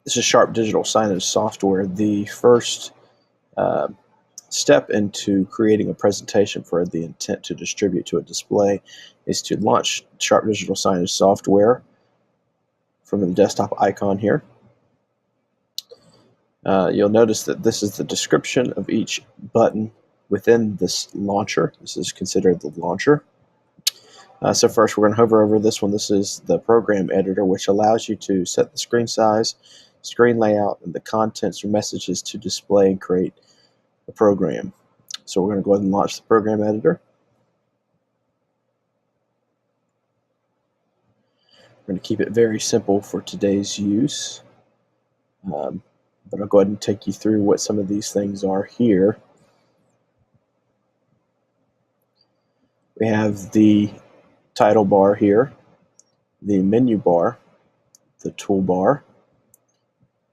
This is Sharp Digital Signage Software. The first step into creating a presentation for the intent to distribute to a display is to launch Sharp Digital Signage Software from the desktop icon here. You'll notice that this is the description of each button within this launcher. This is considered the launcher. So first we're going to hover over this one. This is the program editor, which allows you to set the screen size, screen layout, and the contents or messages to display and create a program. So we're going to go ahead and launch the program editor. We're going to keep it very simple for today's use. But I'll go ahead and take you through what some of these things are here. We have the title bar here, the menu bar, the toolbar,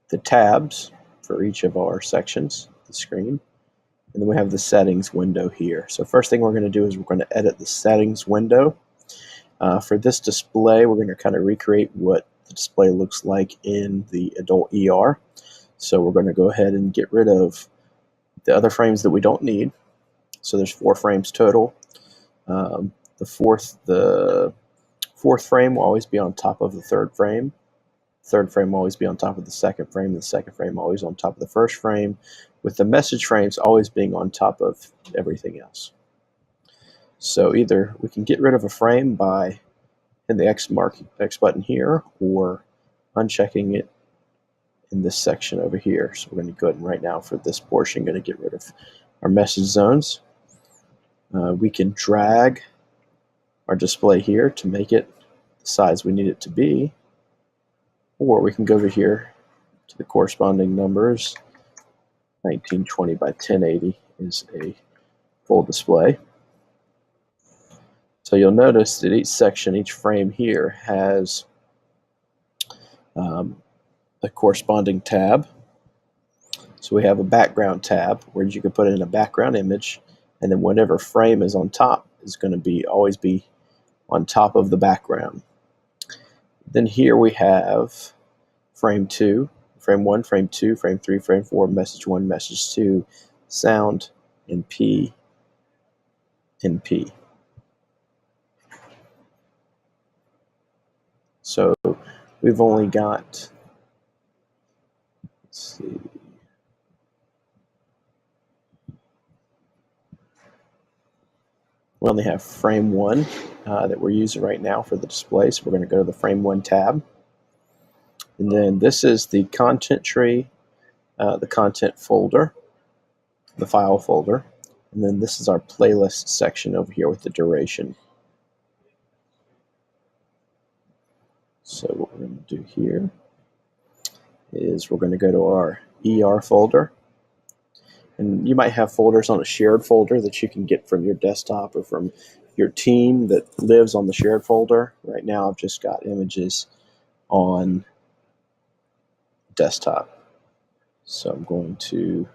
the tabs for each of our sections, the screen, and then we have the settings window here. So first thing we're going to do is we're going to edit the settings window. For this display, we're going to kind of recreate what the display looks like in the adult ER. So we're going to go ahead and get rid of the other frames that we don't need. So there's 4 frames total. The fourth frame will always be on top of the third frame. The third frame will always be on top of the second frame. The second frame always on top of the first frame, with the message frames always being on top of everything else. So either we can get rid of a frame by hitting the X button here, or unchecking it in this section over here. So we're going to go ahead and right now for this portion, going to get rid of our message zones. We can drag our display here to make it the size we need it to be, or we can go over here to the corresponding numbers. 1920 by 1080 is a full display. So you'll notice that each section, each frame here has a corresponding tab. So we have a background tab where you can put in a background image, and then whatever frame is on top is going to always be on top of the background. Then here we have frame 2, frame 1, frame 2, frame 3, frame 4, message 1, message 2, sound, and P, and P. So we've only got, let's see, we only have frame 1 that we're using right now for the display, so we're going to go to the frame 1 tab. And then this is the content tree, the content folder, the file folder, and then this is our playlist section over here with the duration. So what we're going to do here is we're going to go to our ER folder. And you might have folders on a shared folder that you can get from your desktop or from your team that lives on the shared folder. Right now I've just got images on desktop. So I'm going to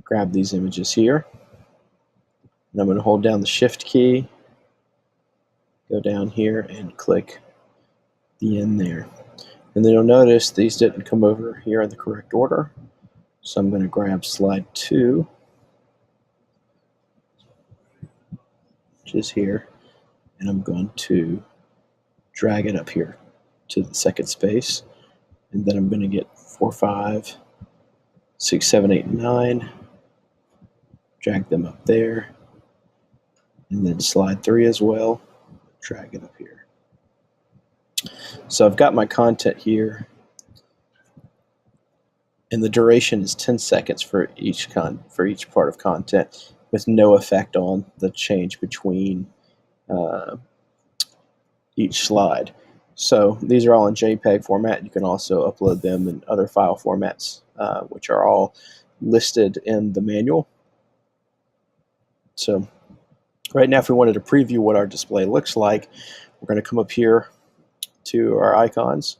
grab these images here, and I'm going to hold down the Shift key, go down here and click the end there. And then you'll notice these didn't come over here in the correct order. So I'm going to grab slide 2, which is here, and I'm going to drag it up here to the second space. And then I'm going to get 4, 5, 6, 7, 8, 9, drag them up there, and then slide 3 as well, drag it up here. So I've got my content here, and the duration is 10 seconds for each part of content, with no effect on the change between each slide. So these are all in JPEG format. You can also upload them in other file formats, which are all listed in the manual. So right now, if we wanted to preview what our display looks like, we're going to come up here to our icons,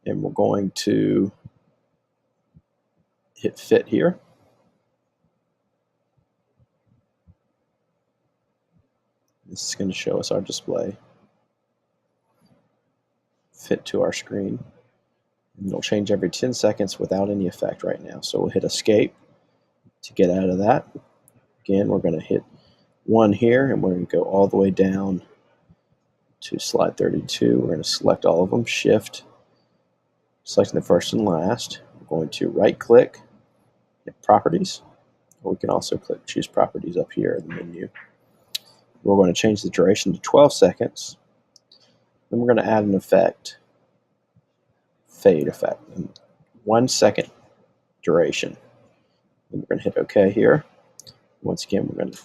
and we're going to hit fit here. This is going to show us our display. Fit to our screen. And it'll change every 10 seconds without any effect right now. So we'll hit escape to get out of that. Again, we're going to hit 1 here, and we're going to go all the way down to slide 32. We're going to select all of them, shift, selecting the first and last. We're going to right click, hit properties, or we can also click choose properties up here in the menu. We're going to change the duration to 12 seconds. Then we're going to add an effect, fade effect, 1 second duration. Then we're going to hit OK here. Once again, we're going to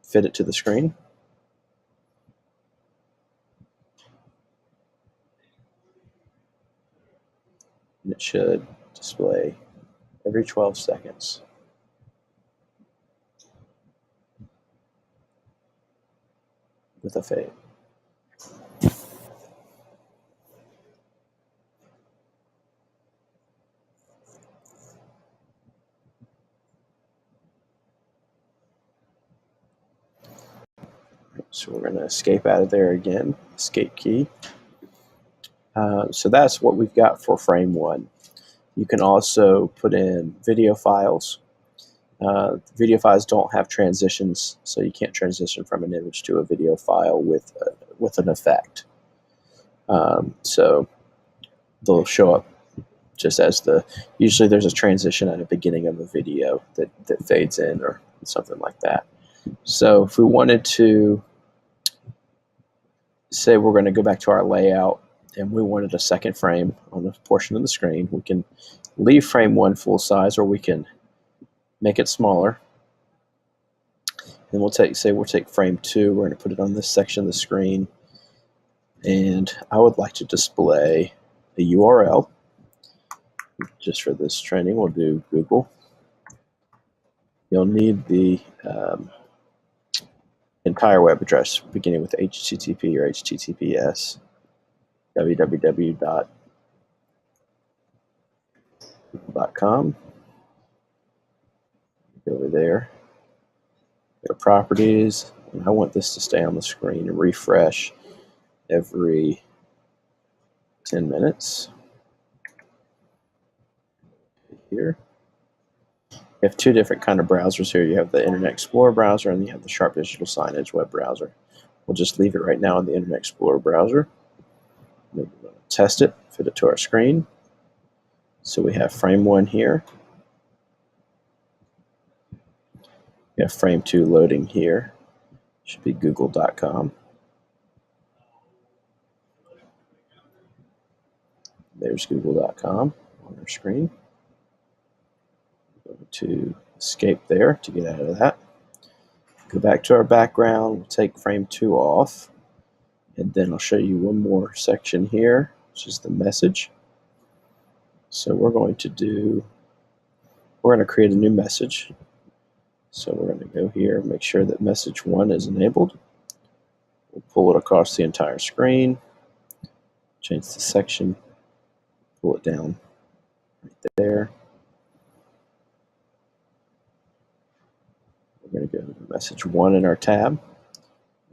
fit it to the screen. And it should display every 12 seconds. With a fade. So we're going to escape out of there again, escape key. So that's what we've got for frame 1. You can also put in video files. Video files don't have transitions, so you can't transition from an image to a video file with an effect. So they'll show up just as usually there's a transition at the beginning of a video that fades in or something like that. So if we wanted to say we're going to go back to our layout and we wanted a second frame on a portion of the screen, we can leave frame 1 full size, or we can make it smaller. And we'll take frame 2, we're going to put it on this section of the screen, and I would like to display a URL. Just for this training, we'll do Google. You'll need the entire web address beginning with HTTP or HTTPS, www.google.com. Go over there, go to properties, and I want this to stay on the screen and refresh every 10 minutes. Here. You have 2 different kind of browsers here. You have the Internet Explorer browser and you have the Sharp Digital Signage web browser. We'll just leave it right now in the Internet Explorer browser. We're going to test it, fit it to our screen. So we have frame 1 here. We have frame 2 loading here. Should be google.com. There's google.com on our screen. Go to escape there to get out of that. Go back to our background. We'll take frame 2 off. And then I'll show you one more section here, which is the message. So we're going to create a new message. So we're going to go here and make sure that message 1 is enabled. We'll pull it across the entire screen, change the section, pull it down right there. We're going to go to message 1 in our tab.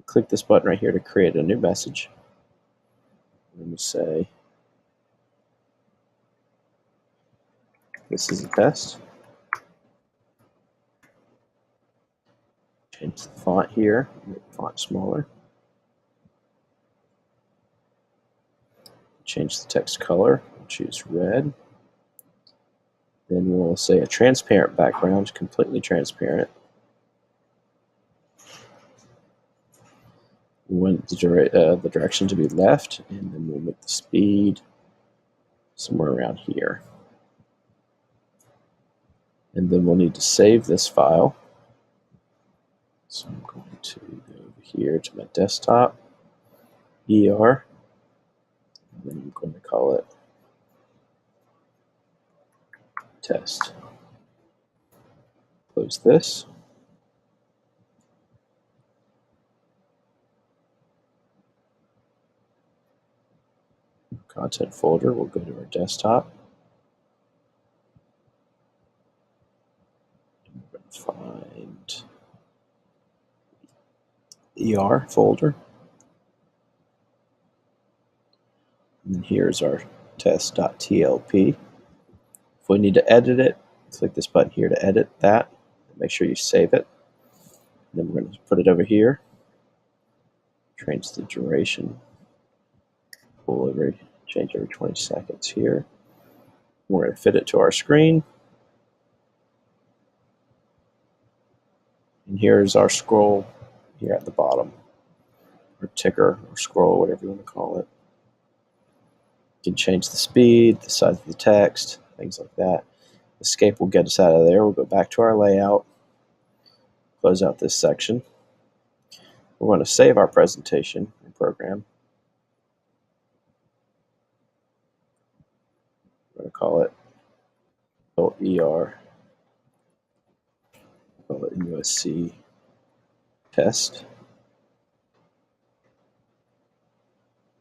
Click this button right here to create a new message. I'm going to say, this is a test. Change the font here, make the font smaller. Change the text color, choose red. Then we'll say a transparent background, completely transparent. We want the direction to be left, and then we'll make the speed somewhere around here. And then we'll need to save this file. So I'm going to go over here to my desktop, ER, and then I'm going to call it test. Close this. Content folder, we'll go to our desktop. And we're going to find ER folder. And then here's our test.tlp. If we need to edit it, click this button here to edit that. Make sure you save it. Then we're going to put it over here. Change the duration. Change every 20 seconds here. We're going to fit it to our screen. And here's our scroll here at the bottom, or ticker, or scroll, whatever you want to call it. You can change the speed, the size of the text, things like that. Escape will get us out of there. We'll go back to our layout, close out this section. We're going to save our presentation and program. We're going to call it ER, call it MUSC test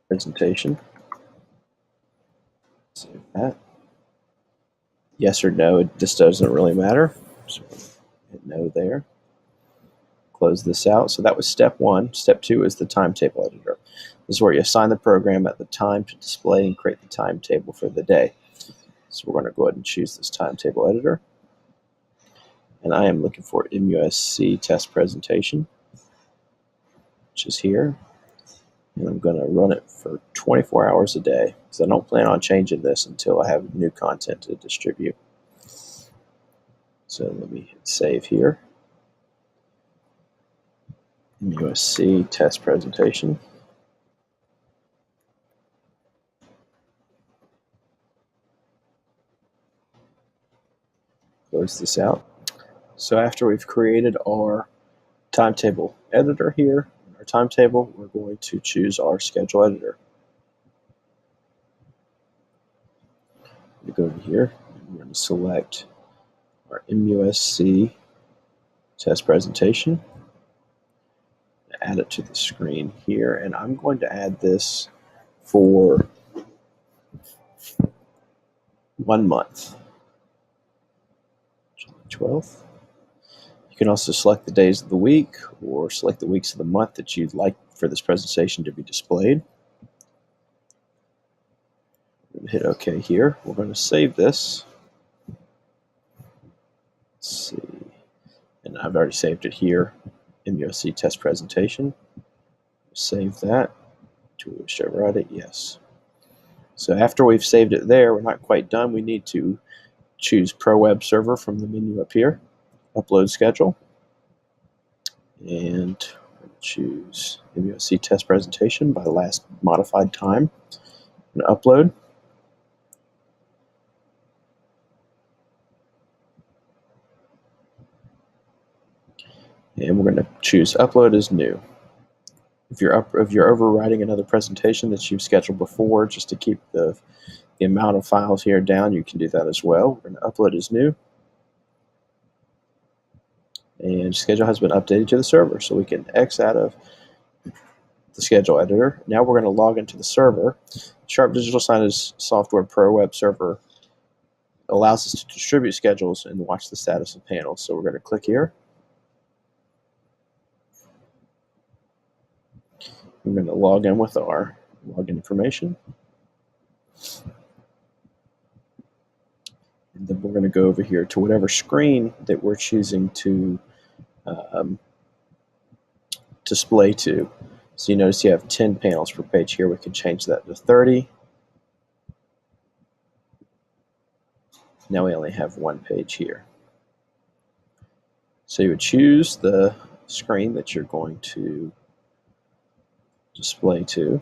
presentation. Save that. Yes or no, this doesn't really matter. So hit no there. Close this out. So that was step one. Step two is the timetable editor. This is where you assign the program at the time to display and create the timetable for the day. So we're going to go ahead and choose this timetable editor. And I am looking for MUSC test presentation, which is here. And I'm going to run it for 24 hours a day because I don't plan on changing this until I have new content to distribute. So let me hit save here. MUSC test presentation. Close this out. So after we've created our timetable editor here, our timetable, we're going to choose our schedule editor. We go to here, and we're going to select our MUSC test presentation, add it to the screen here, and I'm going to add this for 1 month, July 12th. You can also select the days of the week or select the weeks of the month that you'd like for this presentation to be displayed. I'm going to hit OK here. We're going to save this. Let's see. And I've already saved it here. MUSC test presentation. Save that. Do we wish to override it? Yes. So after we've saved it there, we're not quite done. We need to choose Pro Web Server from the menu up here. Upload schedule. And choose MUSC test presentation by last modified time. And upload. And we're going to choose upload as new. If you're overwriting another presentation that you've scheduled before, just to keep the amount of files here down, you can do that as well. We're going to upload as new. And schedule has been updated to the server, so we can X out of the schedule editor. Now we're going to log into the server. Sharp Digital Signage Software Pro Web Server allows us to distribute schedules and watch the status of panels. So we're going to click here. We're going to log in with our login information. And then we're going to go over here to whatever screen that we're choosing to display to. So you notice you have 10 panels per page here. We can change that to 30. Now we only have one page here. So you would choose the screen that you're going to display to.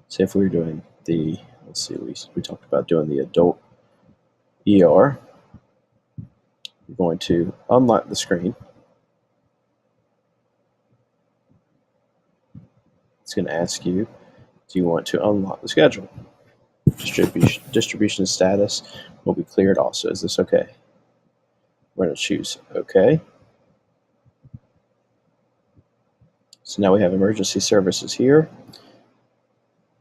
Say if we were doing the, let's see, we talked about doing the adult ER. You're going to unlock the screen. It's going to ask you, do you want to unlock the schedule? Distribution status will be cleared also. Is this okay? We're going to choose OK. So now we have emergency services here.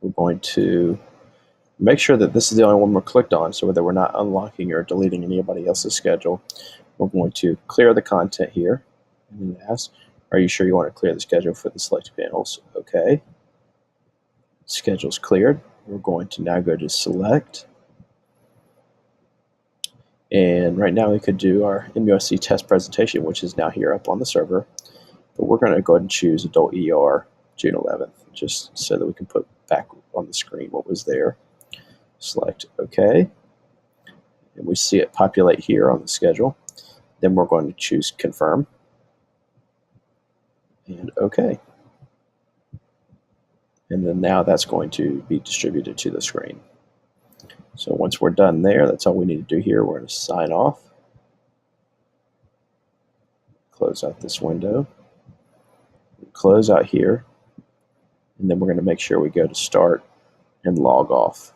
We're going to make sure that this is the only one we're clicked on so that we're not unlocking or deleting anybody else's schedule. We're going to clear the content here. And then ask, are you sure you want to clear the schedule for the selected panels? Okay. Schedule's cleared. We're going to now go to select. And right now we could do our MUSC test presentation, which is now here up on the server. But we're going to go ahead and choose Adult ER June 11th, just so that we can put back on the screen what was there. Select OK. And we see it populate here on the schedule. Then we're going to choose confirm and OK. And then now that's going to be distributed to the screen. So once we're done there, that's all we need to do here. We're going to sign off, close out this window, close out here, and then we're going to make sure we go to start and log off.